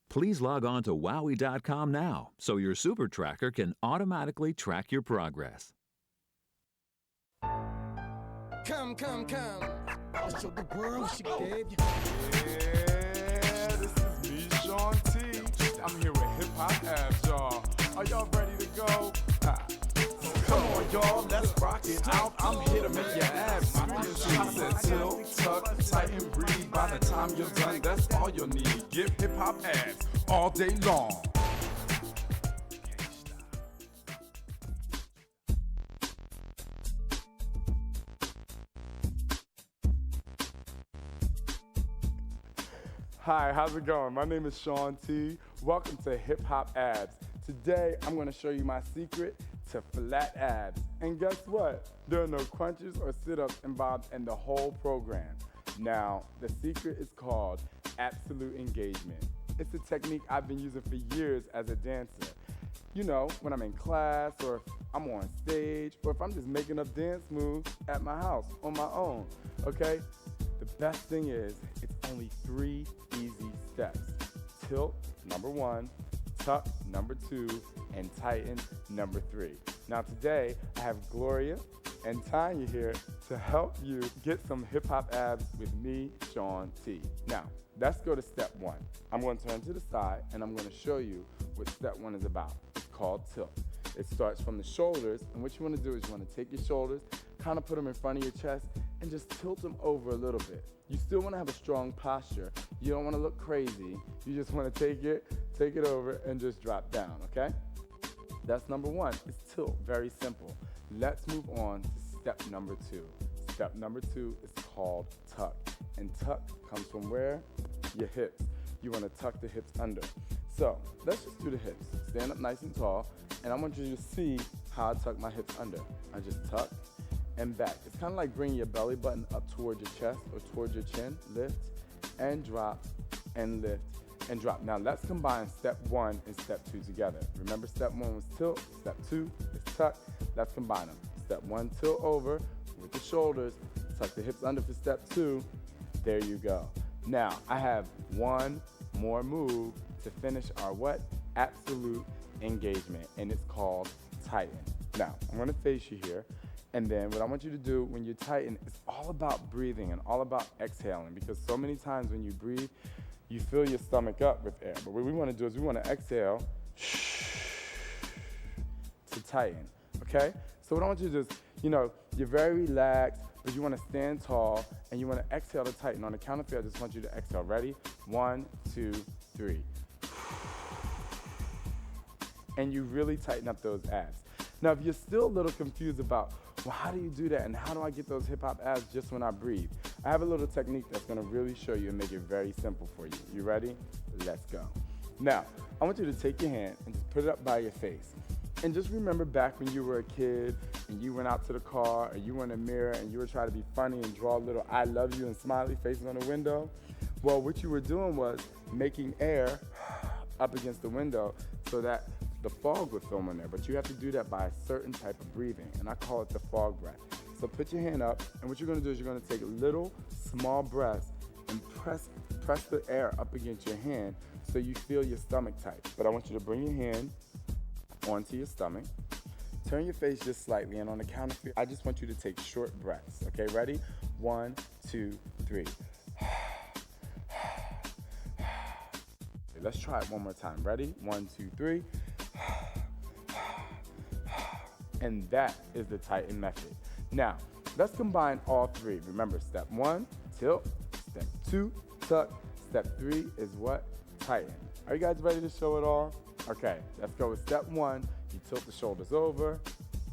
Please log on to wowie.com now so your super tracker can automatically track your progress. Come, come, come. I'll show the world what she gave you. Yeah, this is me, Shaun T. I'm here with Hip Hop Abs, y'all. Are y'all ready to go? Come on, y'all, let's rock it out. I'm here to make your abs scream. I said tilt, tuck, tighten, breathe. By the time you're done, that's all you'll need. Give hip hop abs all day long. Hi, how's it going? My name is Shaun T. Welcome to Hip Hop Abs. Today, I'm gonna show you my secret to flat abs. And guess what? There are no crunches or sit-ups involved in the whole program. Now, the secret is called absolute engagement. It's a technique I've been using for years as a dancer. You know, when I'm in class, or if I'm on stage, or if I'm just making up dance moves at my house on my own, okay? The best thing is, it's only 3 easy steps. Tilt, number 1, tuck, number 2, and tighten, number 3. Now today, I have Gloria and Tanya here to help you get some hip-hop abs with me, Shaun T. Now, let's go to step 1. I'm going to turn to the side, and I'm going to show you what step 1 is about. It's called tilt. It starts from the shoulders, and what you want to do is you want to take your shoulders, kind of put them in front of your chest, and just tilt them over a little bit. You still want to have a strong posture. You don't want to look crazy. You just want to take it over, and just drop down, okay? That's number 1, it's tilt, very simple. Let's move on to step number 2. Step number 2 is called tuck. And tuck comes from where? Your hips. You want to tuck the hips under. So let's just do the hips. Stand up nice and tall, and I want you to see how I tuck my hips under. I just tuck and back. It's kind of like bringing your belly button up towards your chest or towards your chin. Lift and drop and lift and drop. Now let's combine step 1 and step 2 together. Remember, step 1 was tilt, step 2 is tuck. Let's combine them. Step 1, tilt over with the shoulders, tuck the hips under for step 2. There you go. Now I have one more move to finish our what? Absolute engagement, and it's called tighten. Now I'm gonna face you here, and then what I want you to do when you tighten, it's all about breathing and all about exhaling, because so many times when you breathe, you fill your stomach up with air. But what we want to do is we want to exhale to tighten, okay? So what I want you to do is, you're very relaxed, but you want to stand tall, and you want to exhale to tighten. On the count of 3, I just want you to exhale. Ready? 1, 2, 3. And you really tighten up those abs. Now, if you're still a little confused about, well, how do you do that, and how do I get those hip-hop abs just when I breathe? I have a little technique that's gonna really show you and make it very simple for you. You ready? Let's go. Now, I want you to take your hand and just put it up by your face. And just remember back when you were a kid and you went out to the car, or you were in a mirror and you were trying to be funny and draw a little I love you and smiley faces on the window. Well, what you were doing was making air up against the window so that the fog would film in there, but you have to do that by a certain type of breathing, and I call it the fog breath. So put your hand up, and what you're gonna do is you're gonna take little, small breaths and press the air up against your hand so you feel your stomach tight. But I want you to bring your hand onto your stomach, turn your face just slightly, and on the count of 3, I just want you to take short breaths, okay? Ready? 1, 2, 3. Let's try it one more time. Ready? 1, 2, 3. And that is the tighten method. Now, let's combine all 3. Remember, step 1, tilt. Step 2, tuck. Step 3 is what? Tighten. Are you guys ready to show it all? Okay, let's go with step 1. You tilt the shoulders over.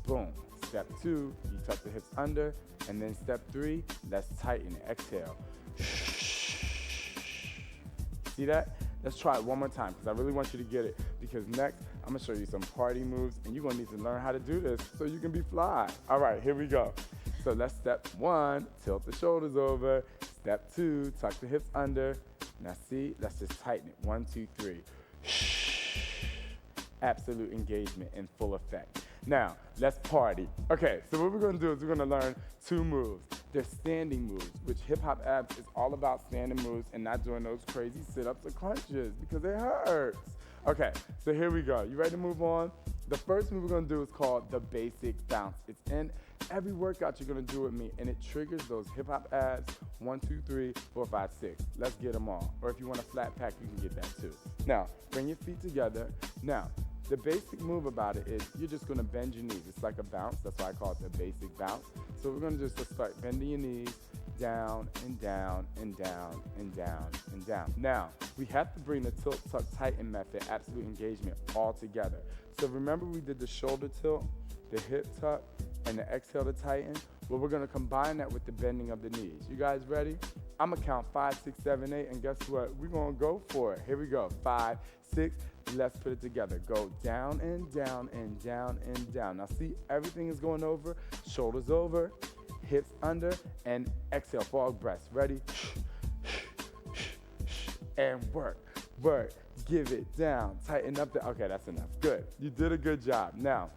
Boom. Step 2, you tuck the hips under. And then step 3, let's tighten. Exhale. See that? Let's try it one more time, because I really want you to get it, because next I'm gonna show you some party moves, and you're gonna need to learn how to do this so you can be fly. All right, here we go. So let's step 1, tilt the shoulders over. Step 2, tuck the hips under. Now see, let's just tighten it. 1, 2, 3. Absolute engagement in full effect. Now, let's party. Okay, so what we're gonna do is we're gonna learn 2 moves. They're standing moves, which hip hop abs is all about standing moves and not doing those crazy sit-ups or crunches because it hurts. Okay, so here we go. You ready to move on? The first move we're gonna do is called the basic bounce. It's in every workout you're gonna do with me, and it triggers those hip hop abs. 1, 2, 3, 4, 5, 6. Let's get them all. Or if you want a flat pack, you can get that too. Now, bring your feet together. Now, the basic move about it is you're just gonna bend your knees. It's like a bounce, that's why I call it the basic bounce. So we're gonna just start bending your knees down and down and down and down and down. Now, we have to bring the tilt, tuck, tighten method, absolute engagement all together. So remember we did the shoulder tilt, the hip tuck, and the exhale to tighten? Well, we're gonna combine that with the bending of the knees. You guys ready? I'm gonna count 5, 6, 7, 8, and guess what? We're gonna go for it. Here we go, 5, 6, let's put it together. Go down and down and down and down. Now see, everything is going over, shoulders over, hips under, and exhale, frog breaths. Ready? And work, work, give it down, tighten up the, okay, that's enough, good. You did a good job. Now,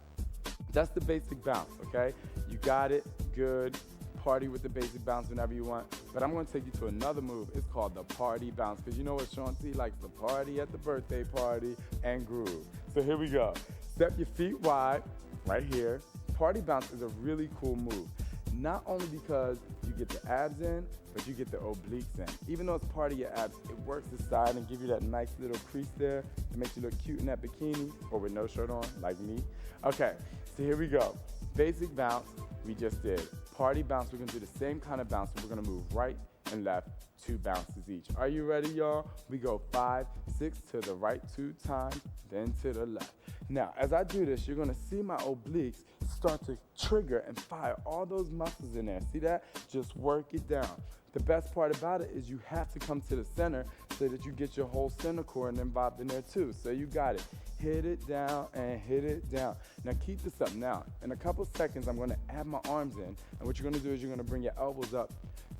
that's the basic bounce, okay? You got it, good. Party with the basic bounce whenever you want. But I'm gonna take you to another move. It's called the party bounce, because you know what Shaun T likes to party at the birthday party and groove. So here we go. Step your feet wide, right here. Party bounce is a really cool move. Not only because you get the abs in, but you get the obliques in. Even though it's part of your abs, it works the side and give you that nice little crease there. It makes you look cute in that bikini or with no shirt on, like me. Okay, so here we go. Basic bounce, we just did. Party bounce, we're gonna do the same kind of bounce. We're gonna move right and left, 2 bounces each. Are you ready, y'all? We go 5, 6 to the right 2 times, then to the left. Now, as I do this, you're gonna see my obliques start to trigger and fire all those muscles in there. See that? Just work it down. The best part about it is you have to come to the center so that you get your whole center core and involved in there too. So you got it. Hit it down and hit it down. Now keep this up. Now, in a couple seconds, I'm gonna add my arms in. And what you're gonna do is you're gonna bring your elbows up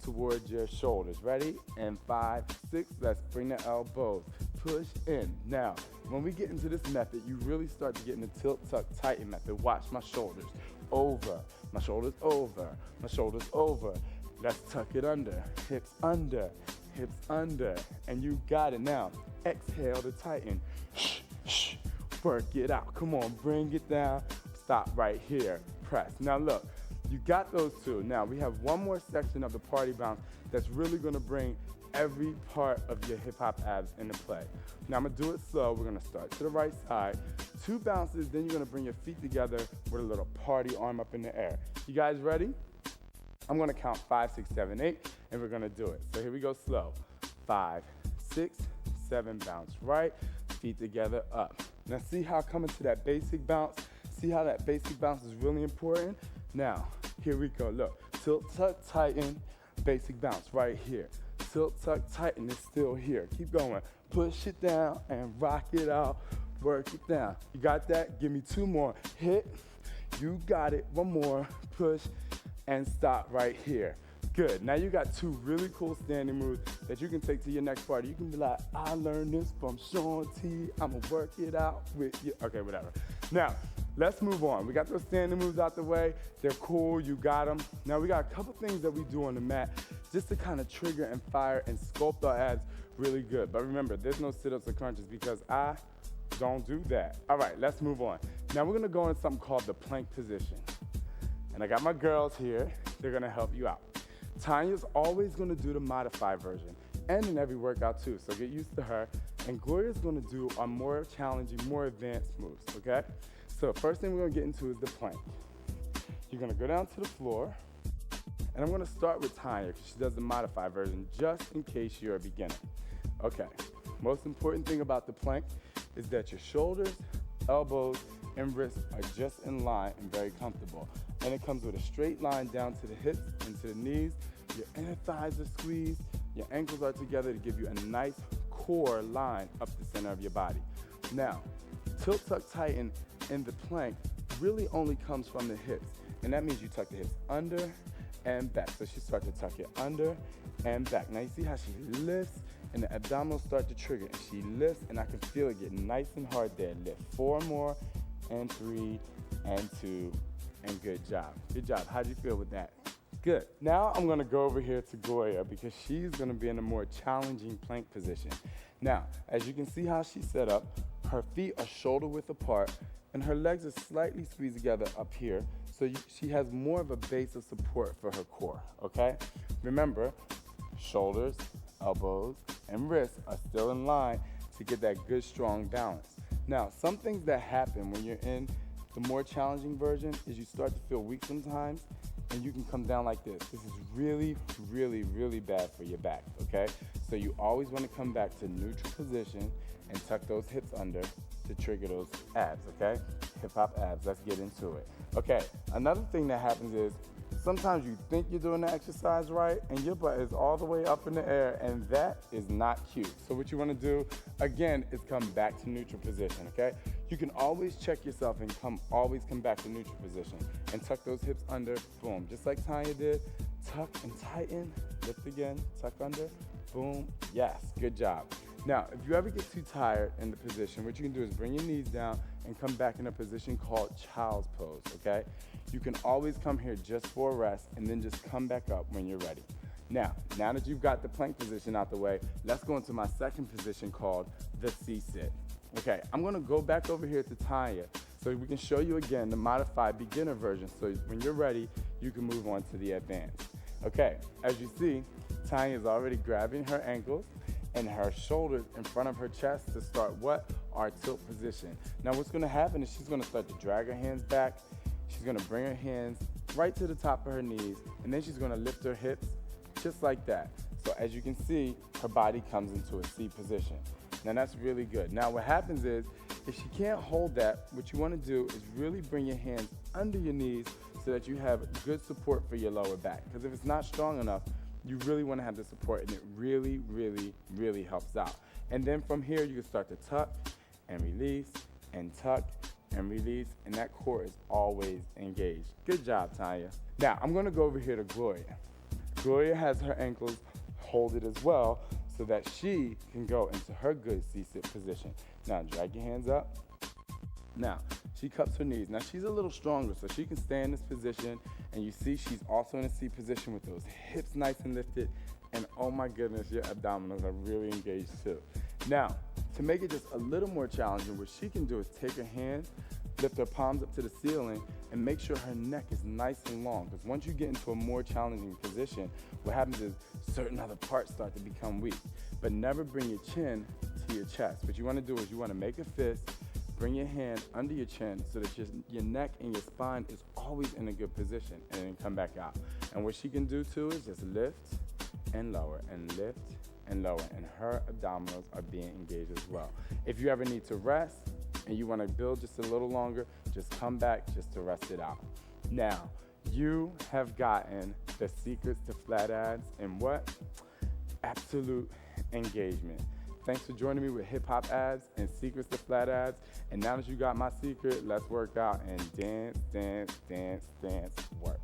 towards your shoulders. Ready? And 5, 6, let's bring the elbows. Push in. Now, when we get into this method, you really start to get in the tilt, tuck, tighten method. Watch my shoulders over, my shoulders over, my shoulders over. Let's tuck it under, hips under, and you got it. Now, exhale to tighten. Shh, shh, work it out. Come on, bring it down. Stop right here, press. Now look, you got those 2. Now we have one more section of the party bounce that's really gonna bring every part of your hip hop abs into play. Now I'm gonna do it slow. We're gonna start to the right side, 2 bounces, then you're gonna bring your feet together with a little party arm up in the air. You guys ready? I'm gonna count 5, 6, 7, 8, and we're gonna do it. So here we go slow. 5, 6, 7, bounce right, feet together, up. Now see how I come into that basic bounce? See how that basic bounce is really important? Now, here we go, look. Tilt, tuck, tighten, basic bounce right here. Tilt, tuck, tighten is still here. Keep going. Push it down and rock it out. Work it down. You got that? Give me 2 more. Hit. You got it. 1 more. Push and stop right here. Good. Now you got 2 really cool standing moves that you can take to your next party. You can be like, I learned this from Shaun T. I'ma work it out with you. Okay, whatever. Now, let's move on. We got those standing moves out the way. They're cool, you got them. Now we got a couple things that we do on the mat just to kind of trigger and fire and sculpt our abs really good. But remember, there's no sit-ups or crunches because I don't do that. All right, let's move on. Now we're gonna go into something called the plank position. And I got my girls here. They're gonna help you out. Tanya's always gonna do the modified version and in every workout too, so get used to her. And Gloria's gonna do our more challenging, more advanced moves, okay? So first thing we're gonna get into is the plank. You're gonna go down to the floor, and I'm gonna start with Tanya because she does the modified version just in case you're a beginner. Okay, most important thing about the plank is that your shoulders, elbows, and wrists are just in line and very comfortable. And it comes with a straight line down to the hips and to the knees. Your inner thighs are squeezed, your ankles are together to give you a nice core line up the center of your body. Now, tilt, tuck, tighten in the plank really only comes from the hips. And that means you tuck the hips under and back. So she starts to tuck it under and back. Now you see how she lifts and the abdominals start to trigger. And she lifts and I can feel it get nice and hard there. Lift 4 more and 3 and 2 and good job. Good job. How'd you feel with that? Good. Now I'm gonna go over here to Gloria because she's gonna be in a more challenging plank position. Now, as you can see how she's set up, her feet are shoulder width apart and her legs are slightly squeezed together up here, so she has more of a base of support for her core, okay? Remember, shoulders, elbows, and wrists are still in line to get that good, strong balance. Now, some things that happen when you're in the more challenging version is you start to feel weak sometimes, and you can come down like this. This is really, really, really bad for your back, okay? So you always want to come back to neutral position and tuck those hips under to trigger those abs, okay? Hip hop abs, let's get into it. Okay, another thing that happens is sometimes you think you're doing the exercise right and your butt is all the way up in the air, and that is not cute. So what you want to do, again, is come back to neutral position, okay? You can always check yourself and always come back to neutral position and tuck those hips under, boom. Just like Tanya did, tuck and tighten, lift again, tuck under, boom, yes, good job. Now, if you ever get too tired in the position, what you can do is bring your knees down and come back in a position called child's pose, okay? You can always come here just for a rest and then just come back up when you're ready. Now that you've got the plank position out the way, let's go into my second position called the C-sit. Okay, I'm gonna go back over here to Tanya so we can show you again the modified beginner version, so when you're ready, you can move on to the advanced. Okay, as you see, Tanya is already grabbing her ankles and her shoulders in front of her chest to start what? Our tilt position. Now what's gonna happen is she's gonna start to drag her hands back. She's gonna bring her hands right to the top of her knees, and then she's gonna lift her hips just like that. So as you can see, her body comes into a C position. Now that's really good. Now what happens is, if she can't hold that, what you wanna do is really bring your hands under your knees so that you have good support for your lower back. Because if it's not strong enough, you really wanna have the support, and it really, really, really helps out. And then from here, you can start to tuck and release and tuck and release, and that core is always engaged. Good job, Tanya. Now, I'm gonna go over here to Gloria. Gloria has her ankles folded as well so that she can go into her good C-sit position. Now, drag your hands up. Now, she cups her knees. Now, she's a little stronger, so she can stay in this position, and you see she's also in a C position with those hips nice and lifted, and oh my goodness, your abdominals are really engaged too. Now, to make it just a little more challenging, what she can do is take her hands, lift her palms up to the ceiling, and make sure her neck is nice and long. Because once you get into a more challenging position, what happens is certain other parts start to become weak. But never bring your chin to your chest. What you want to do is you want to make a fist, bring your hand under your chin so that your neck and your spine is always in a good position, and then come back out. And what she can do too is just lift and lower and lift and lower, and her abdominals are being engaged as well. If you ever need to rest and you want to build just a little longer, just come back just to rest it out. Now, you have gotten the secrets to flat abs and what? Absolute engagement. Thanks for joining me with Hip Hop Abs and Secrets to Flat Abs. And now that you got my secret, let's work out and dance, dance, dance, dance, work.